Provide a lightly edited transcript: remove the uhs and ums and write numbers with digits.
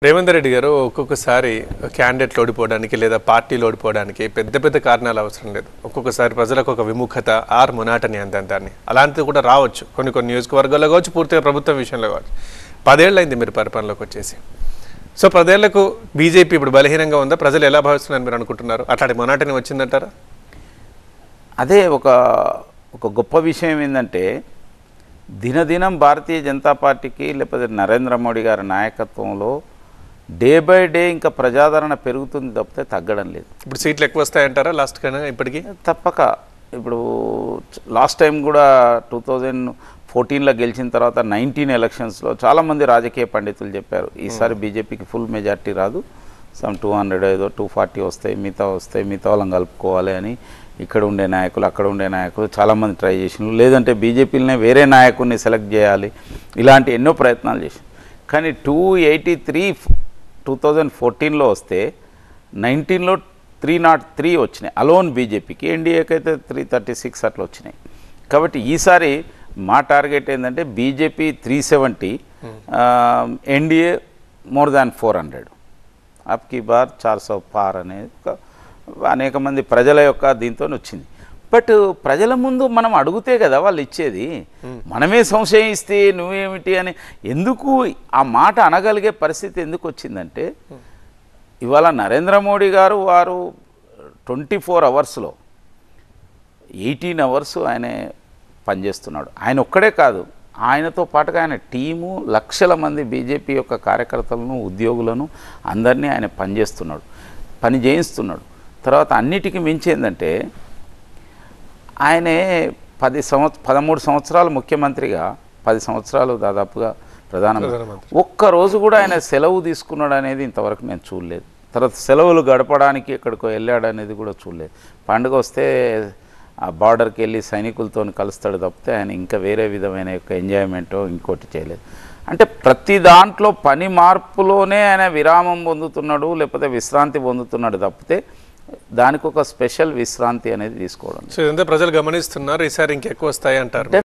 రేవంత్ రెడ్డి గారు ఒక్కొక్కసారి క్యాండిడేట్లు ఓడిపోవడానికి లేదా పార్టీలు ఓడిపోవడానికి పెద్ద పెద్ద కారణాలు అవసరం లేదు. ఒక్కొక్కసారి ప్రజలకు ఒక విముఖత ఆర్ మునాటని అంతాన్ని అలాంటిది కూడా రావచ్చు. కొన్ని నియోజకవర్గాల్లో కావచ్చు, పూర్తిగా ప్రభుత్వం విషయంలో కావచ్చు. 10 ఏళ్ళు అయింది మీరు పరిపాలనలోకి వచ్చేసి. సో 10 ఏళ్లకు బీజేపీ ఇప్పుడు బలహీనంగా ఉందా? ప్రజలు ఎలా భావిస్తున్నారు మీరు అనుకుంటున్నారు? అట్లాంటి మునాటని వచ్చిందంటారా? అదే ఒక గొప్ప విషయం ఏంటంటే, దినదినం భారతీయ జనతా పార్టీకి లేకపోతే నరేంద్ర మోడీ గారి నాయకత్వంలో డే బై డే ఇంకా ప్రజాదరణ పెరుగుతుంది తప్పితే తగ్గడం లేదు. ఇప్పుడు సీట్లు ఎక్కువ వస్తాయంటారా లాస్ట్ కన్నా ఇప్పటికీ? తప్పక. ఇప్పుడు లాస్ట్ టైం కూడా 2014లో గెలిచిన తర్వాత 19 ఎలక్షన్స్లో చాలామంది రాజకీయ పండితులు చెప్పారు ఈసారి బీజేపీకి ఫుల్ మెజార్టీ రాదు, సమ్ 200 ఏదో 240 వస్తాయి, మిగతా వాళ్ళని కలుపుకోవాలి అని ఇక్కడ ఉండే నాయకులు అక్కడ ఉండే నాయకులు చాలామంది ట్రై చేసినారు. లేదంటే బీజేపీలోనే వేరే నాయకుడిని సెలెక్ట్ చేయాలి, ఇలాంటి ఎన్నో ప్రయత్నాలు చేసి. కానీ 283 2014లో వస్తే 19లో 303 వచ్చినాయి అలోన్ బీజేపీకి. ఎన్డీఏకి అయితే 336 అట్లా వచ్చినాయి. కాబట్టి ఈసారి మా టార్గెట్ ఏంటంటే బీజేపీ 370, ఎన్డీఏ మోర్ దాన్ 400. అప్కి బార్ 400 పార్ అనేది అనేక మంది ప్రజల యొక్క దీంతో వచ్చింది. బట్ ప్రజల ముందు మనం అడిగితే కదా వాళ్ళు ఇచ్చేది. మనమే సంశయిస్తే నువ్వేమిటి అని ఎందుకు ఆ మాట అనగలిగే పరిస్థితి ఎందుకు వచ్చిందంటే, ఇవాళ నరేంద్ర మోడీ గారు వారు 24 అవర్స్లో 18 అవర్స్ ఆయన పనిచేస్తున్నాడు. ఆయన ఒక్కడే కాదు, ఆయనతో పాటుగా ఆయన టీము లక్షల మంది బీజేపీ యొక్క కార్యకర్తలను ఉద్యోగులను అందరినీ ఆయన పని చేయిస్తున్నాడు. తర్వాత అన్నిటికీ మించి ఏంటంటే, ఆయనే 13 సంవత్సరాలు ముఖ్యమంత్రిగా, 10 సంవత్సరాలు దాదాపుగా ప్రధానమంత్రి, ఒక్కరోజు కూడా ఆయన సెలవు తీసుకున్నాడు అనేది ఇంతవరకు నేను చూడలేదు. తర్వాత సెలవులు గడపడానికి ఎక్కడికో వెళ్ళాడు అనేది కూడా చూడలేదు. పండుగ వస్తే ఆ బార్డర్కి వెళ్ళి సైనికులతో కలుస్తాడు తప్పితే ఆయన ఇంకా వేరే విధమైన యొక్క ఎంజాయ్మెంటో ఇంకోటి చేయలేదు. అంటే ప్రతి దాంట్లో పని మార్పులోనే ఆయన విరామం పొందుతున్నాడు, లేకపోతే విశ్రాంతి పొందుతున్నాడు తప్పితే దానికి ఒక స్పెషల్ విశ్రాంతి అనేది తీసుకోవడం. సో ఇదంతా ప్రజలు గమనిస్తున్నారు. ఈసారి ఇంకెక్కువ వస్తాయి అంటారు.